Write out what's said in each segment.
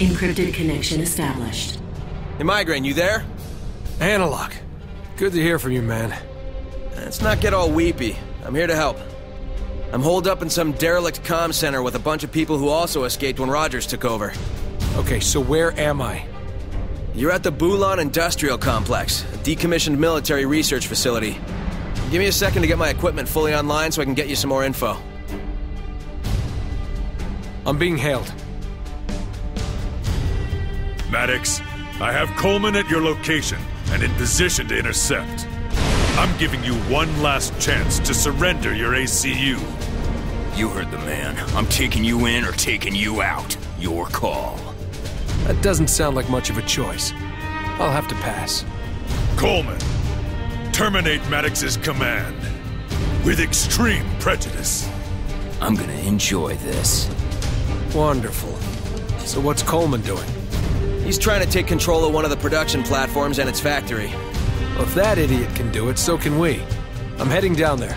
Encrypted connection established. Hey, Migraine, you there? Analog. Good to hear from you, man. Let's not get all weepy. I'm here to help. I'm holed up in some derelict comm center with a bunch of people who also escaped when Rogers took over. Okay, so where am I? You're at the Bulan Industrial Complex, a decommissioned military research facility. Give me a second to get my equipment fully online so I can get you some more info. I'm being hailed. Maddox, I have Coleman at your location and in position to intercept. I'm giving you one last chance to surrender your ACU. You heard the man. I'm taking you in or taking you out. Your call. That doesn't sound like much of a choice. I'll have to pass. Coleman, terminate Maddox's command. With extreme prejudice. I'm gonna enjoy this. Wonderful. So what's Coleman doing? He's trying to take control of one of the production platforms and its factory. Well, if that idiot can do it, so can we. I'm heading down there.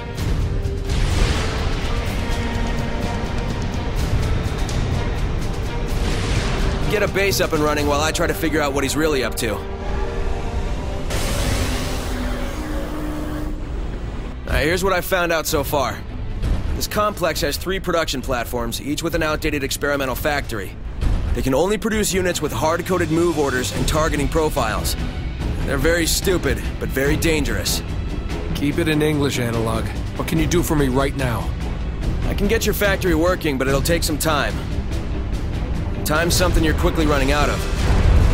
Get a base up and running while I try to figure out what he's really up to. Alright, here's what I've found out so far. This complex has 3 production platforms, each with an outdated experimental factory. They can only produce units with hard-coded move orders and targeting profiles. They're very stupid, but very dangerous. Keep it in English, Analog. What can you do for me right now? I can get your factory working, but it'll take some time. Time's something you're quickly running out of.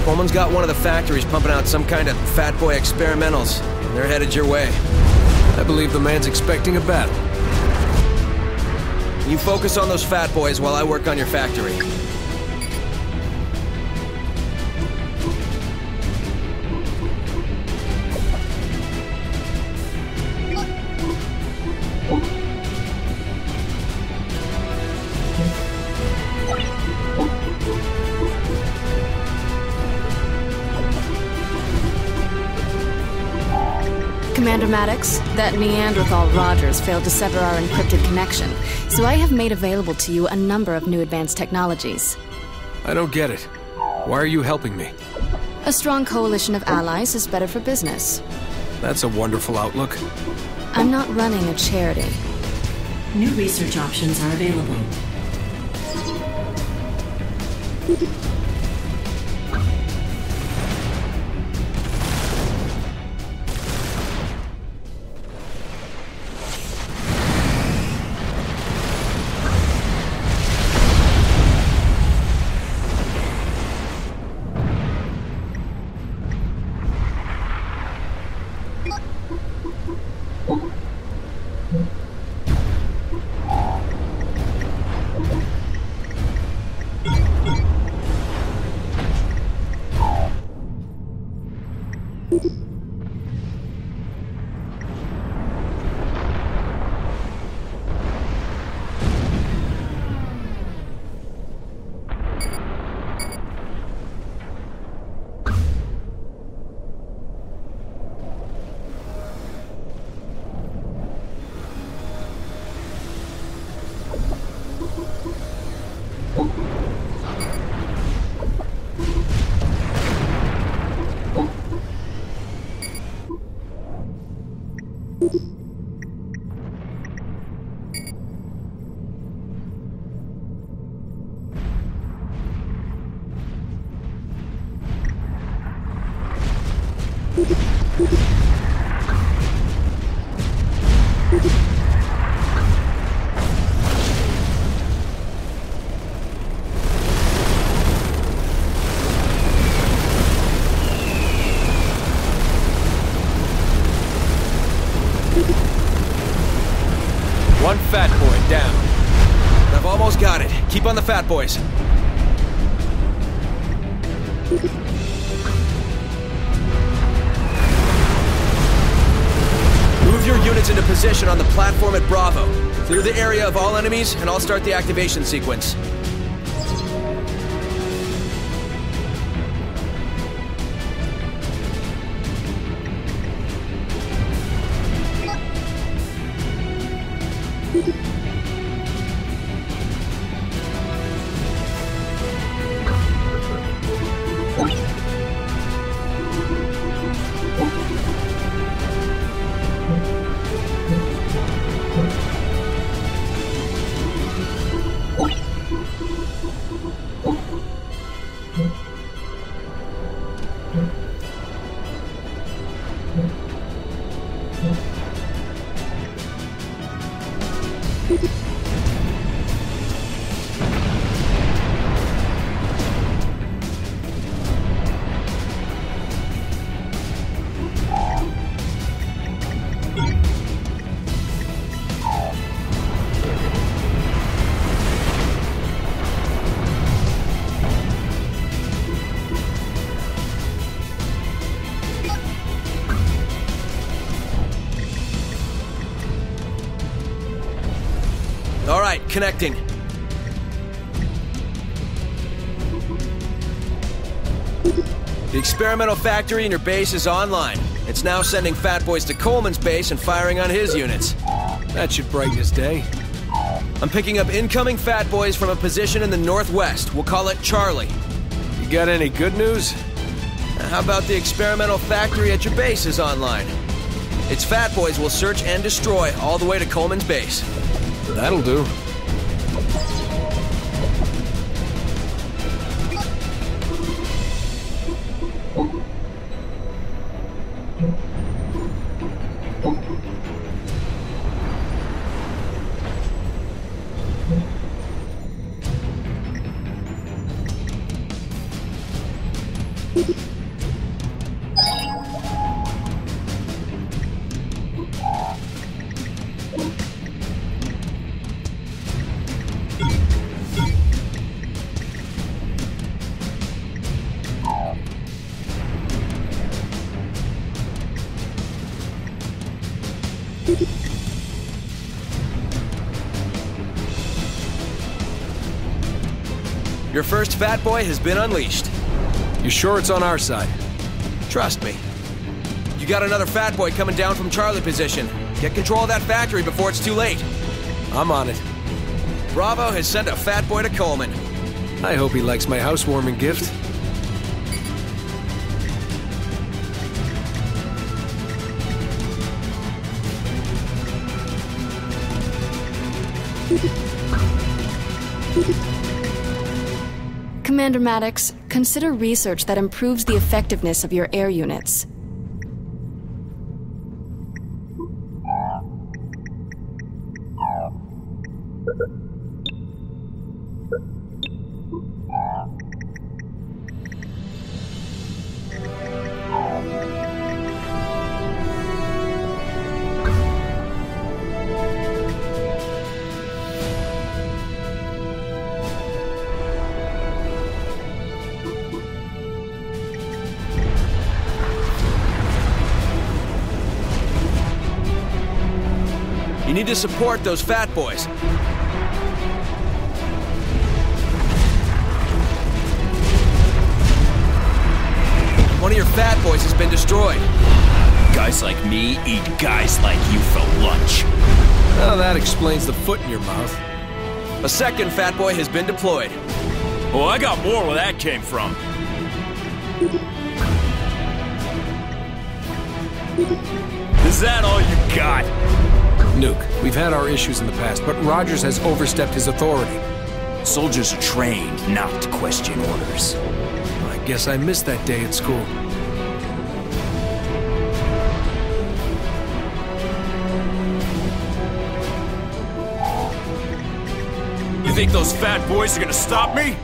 Coleman's got one of the factories pumping out some kind of fat boy experimentals, and they're headed your way. I believe the man's expecting a battle. You focus on those fat boys while I work on your factory. Commander Maddox, that Neanderthal Rogers failed to sever our encrypted connection, so I have made available to you a number of new advanced technologies. I don't get it. Why are you helping me? A strong coalition of allies is better for business. That's a wonderful outlook. I'm not running a charity. New research options are available. One fat boy down. I've almost got it. Keep on the fat boys. Move your units into position on the platform at Bravo. Clear the area of all enemies, and I'll start the activation sequence. Connecting. The experimental factory in your base is online. It's now sending Fat Boys to Coleman's base and firing on his units. That should brighten his day. I'm picking up incoming Fat Boys from a position in the northwest. We'll call it Charlie. You got any good news? How about the experimental factory at your base is online? Its Fat Boys will search and destroy all the way to Coleman's base. That'll do. Your first Fat Boy has been unleashed. You sure it's on our side? Trust me. You got another Fat Boy coming down from Charlie position. Get control of that factory before it's too late. I'm on it. Bravo has sent a Fat Boy to Coleman. I hope he likes my housewarming gift. Commander Maddox, consider research that improves the effectiveness of your air units. You need to support those Fat Boys. One of your Fat Boys has been destroyed. Guys like me eat guys like you for lunch. Well, that explains the foot in your mouth. A second Fat Boy has been deployed. Oh, I got more where that came from. Is that all you got? Nuke, we've had our issues in the past, but Rogers has overstepped his authority. Soldiers are trained not to question orders. I guess I missed that day at school. You think those Fat Boys are gonna stop me?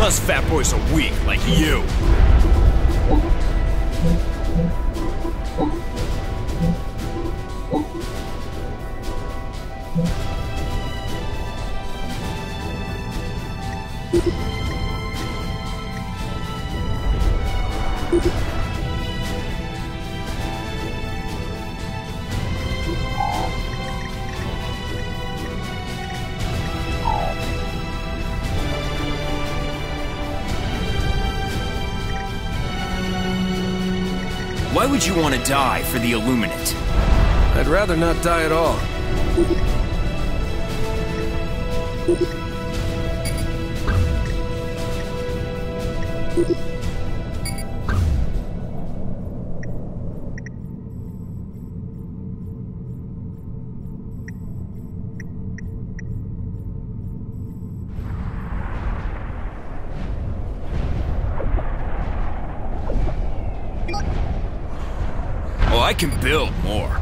Us Fat Boys are weak, like you. Why would you want to die for the Illuminate? I'd rather not die at all. Oh, I can build more.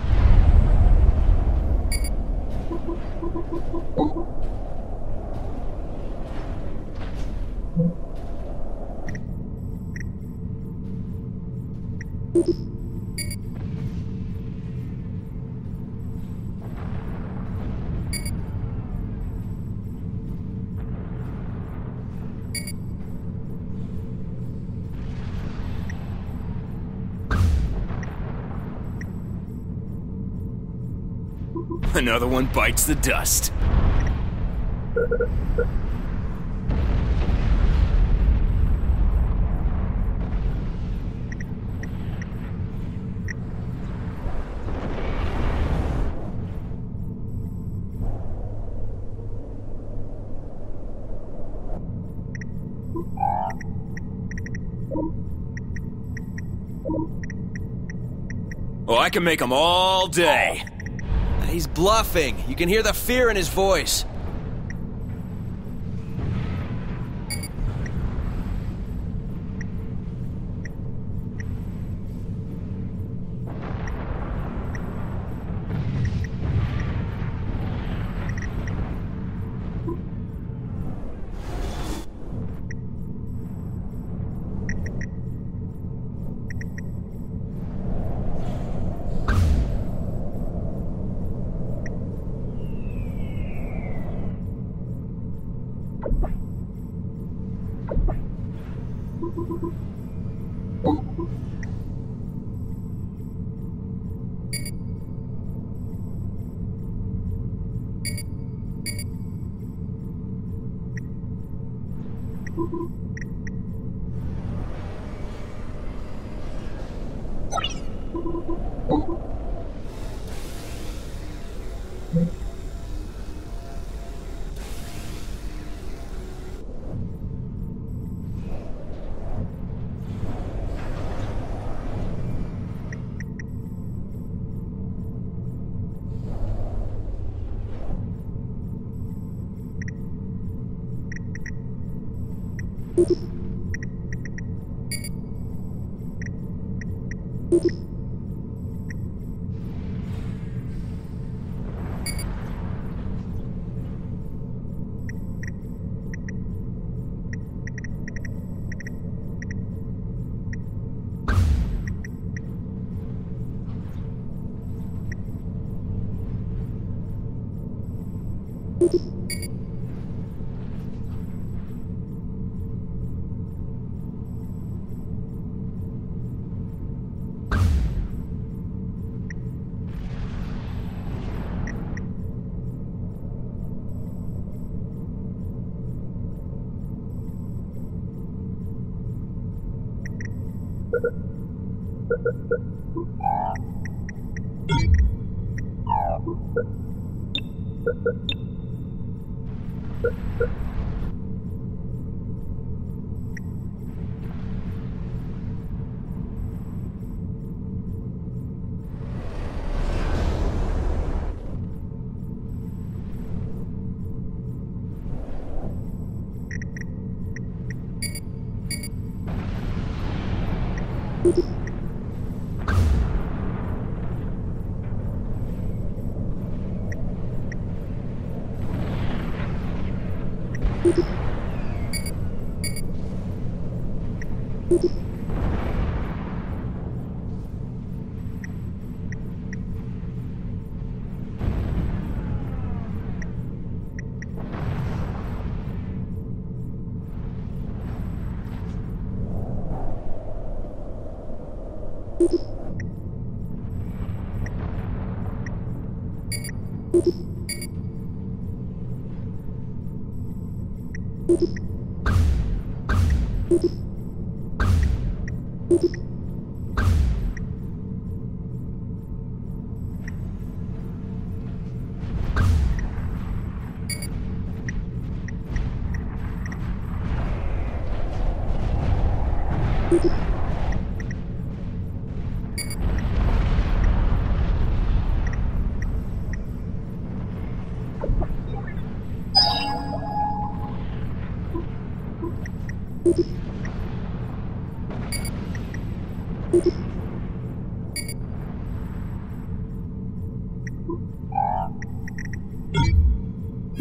Another one bites the dust. Oh, I can make them all day. He's bluffing. You can hear the fear in his voice.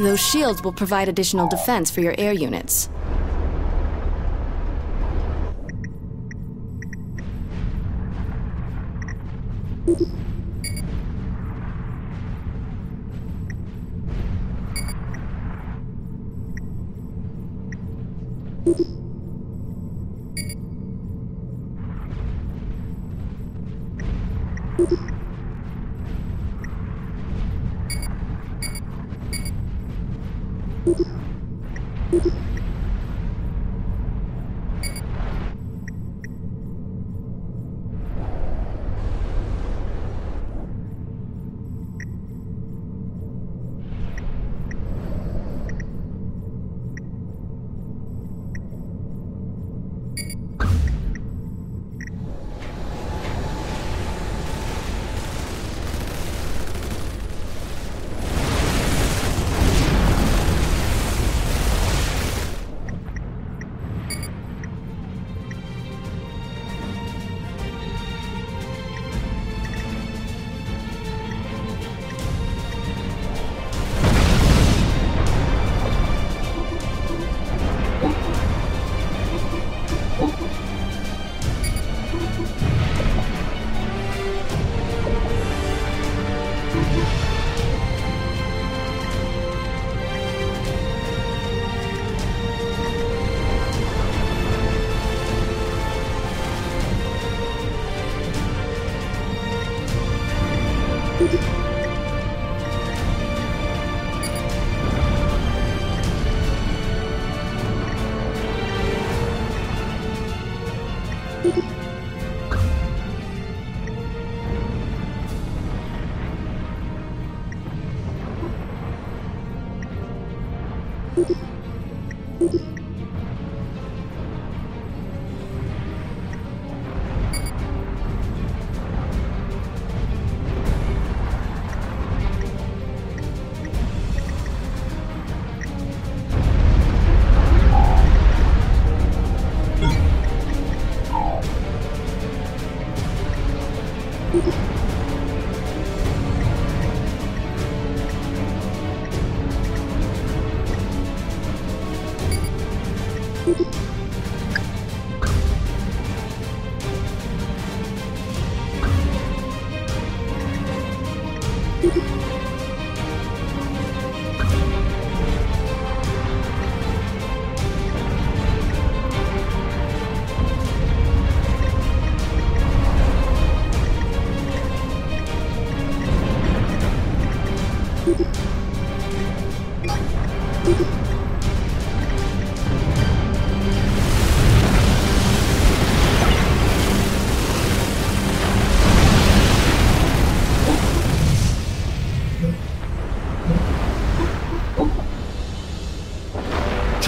Those shields will provide additional defense for your air units.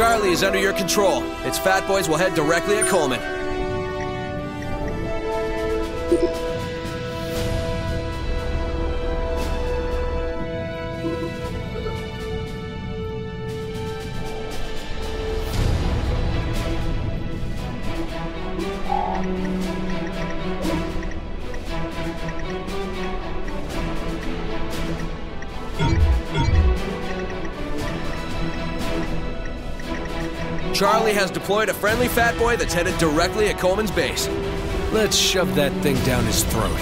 Charlie is under your control. Its fat boys will head directly at Coleman. Charlie has deployed a friendly fat boy that's headed directly at Coleman's base. Let's shove that thing down his throat.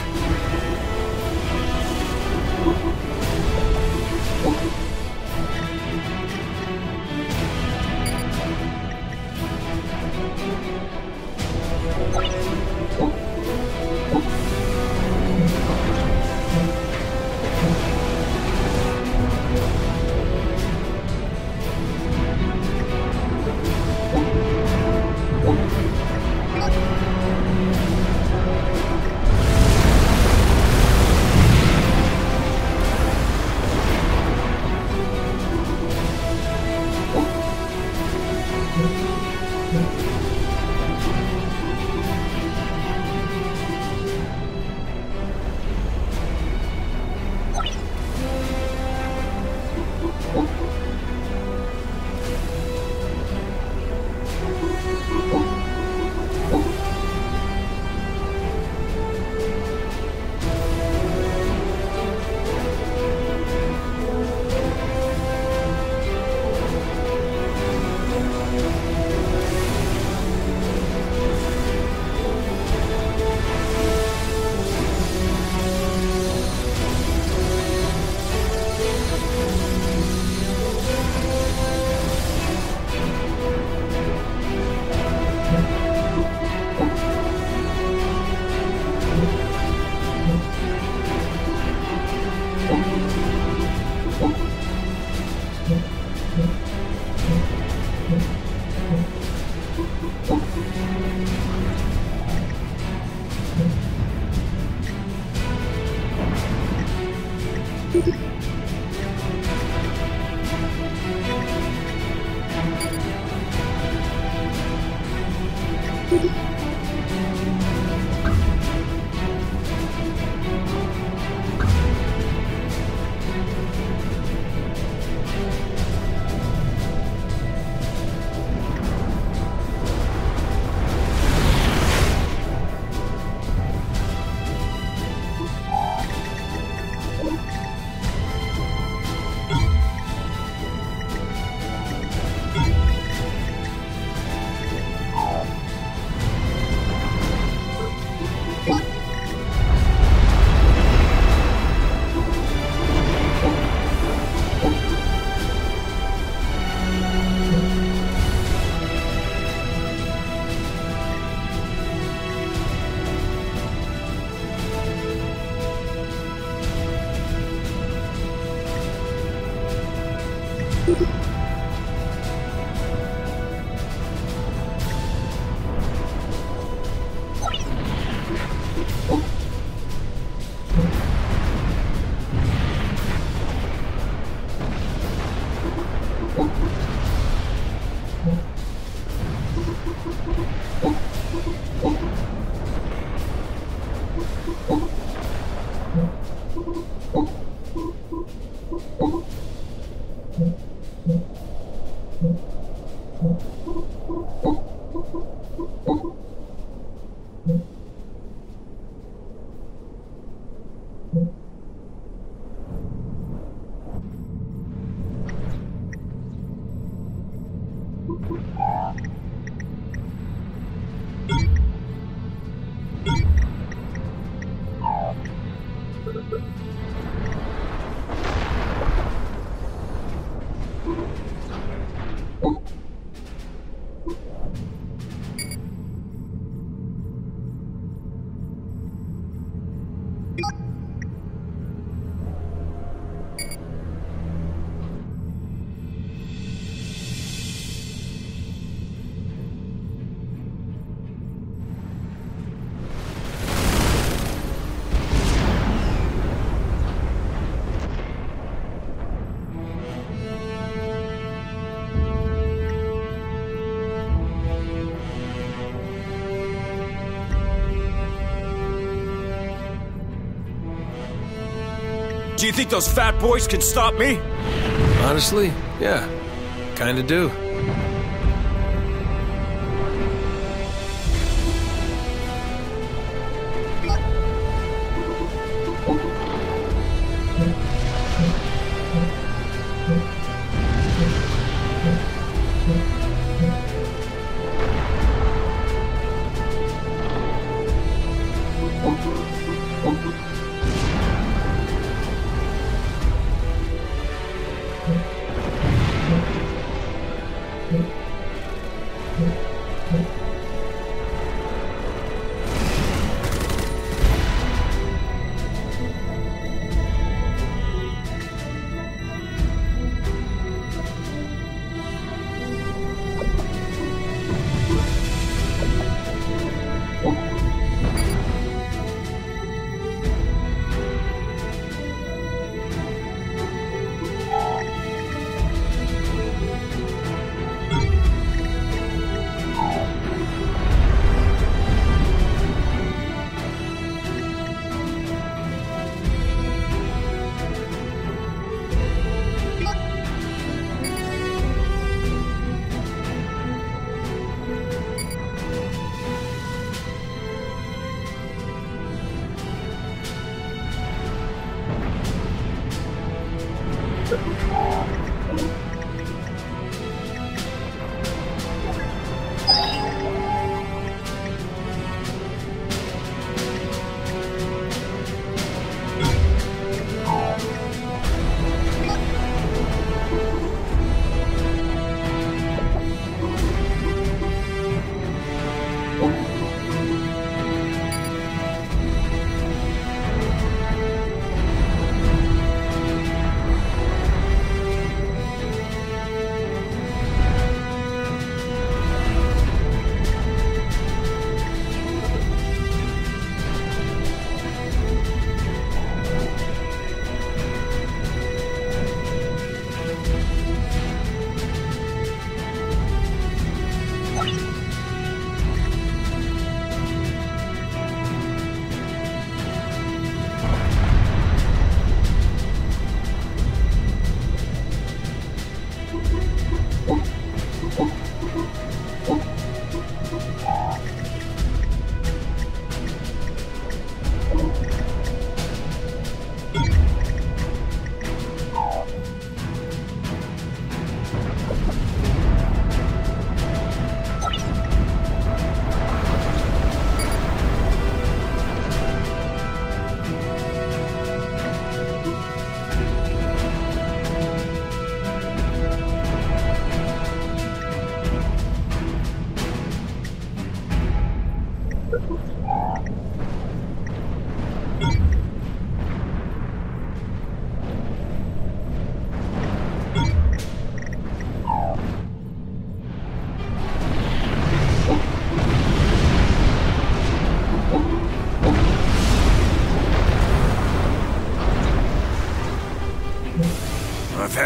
Do you think those fat boys can stop me? Honestly, yeah. Kinda do.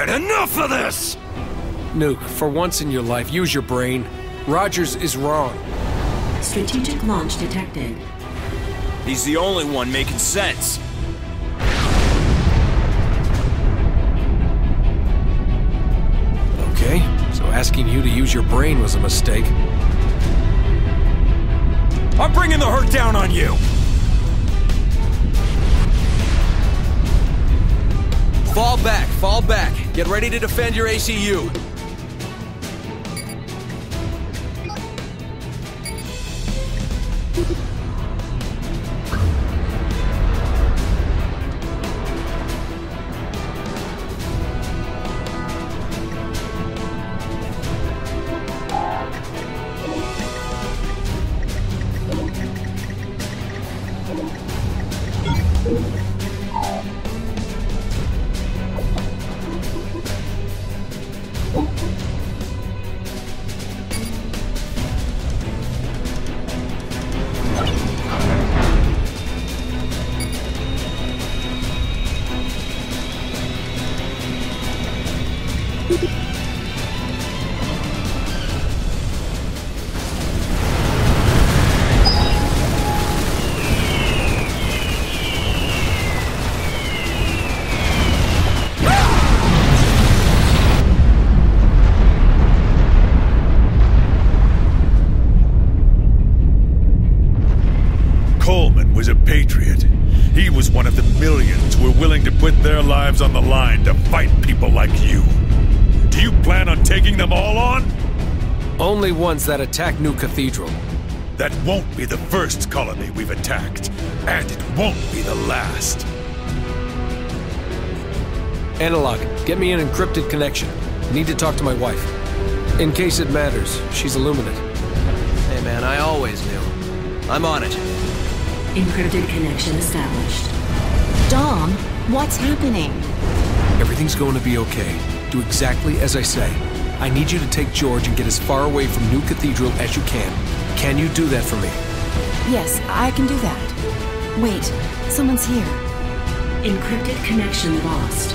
had enough of this! Nuke, for once in your life, use your brain. Rogers is wrong. Strategic launch detected. He's the only one making sense. Okay, so asking you to use your brain was a mistake. I'm bringing the hurt down on you! Fall back, fall back. Get ready to defend your ACU. He was one of the millions who were willing to put their lives on the line to fight people like you. Do you plan on taking them all on? Only ones that attack New Cathedral. That won't be the first colony we've attacked, and it won't be the last. Analog, get me an encrypted connection. Need to talk to my wife. In case it matters, she's Illuminate. Hey man, I always knew. I'm on it. Encrypted connection established. Dom, what's happening? Everything's going to be okay. Do exactly as I say. I need you to take George and get as far away from New Cathedral as you can. Can you do that for me? Yes, I can do that. Wait, someone's here. Encrypted connection lost.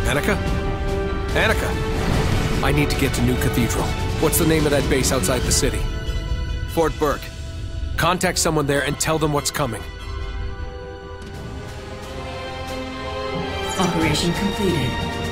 Annika? Annika! I need to get to New Cathedral. What's the name of that base outside the city? Fort Burke. Contact someone there and tell them what's coming. Operation completed.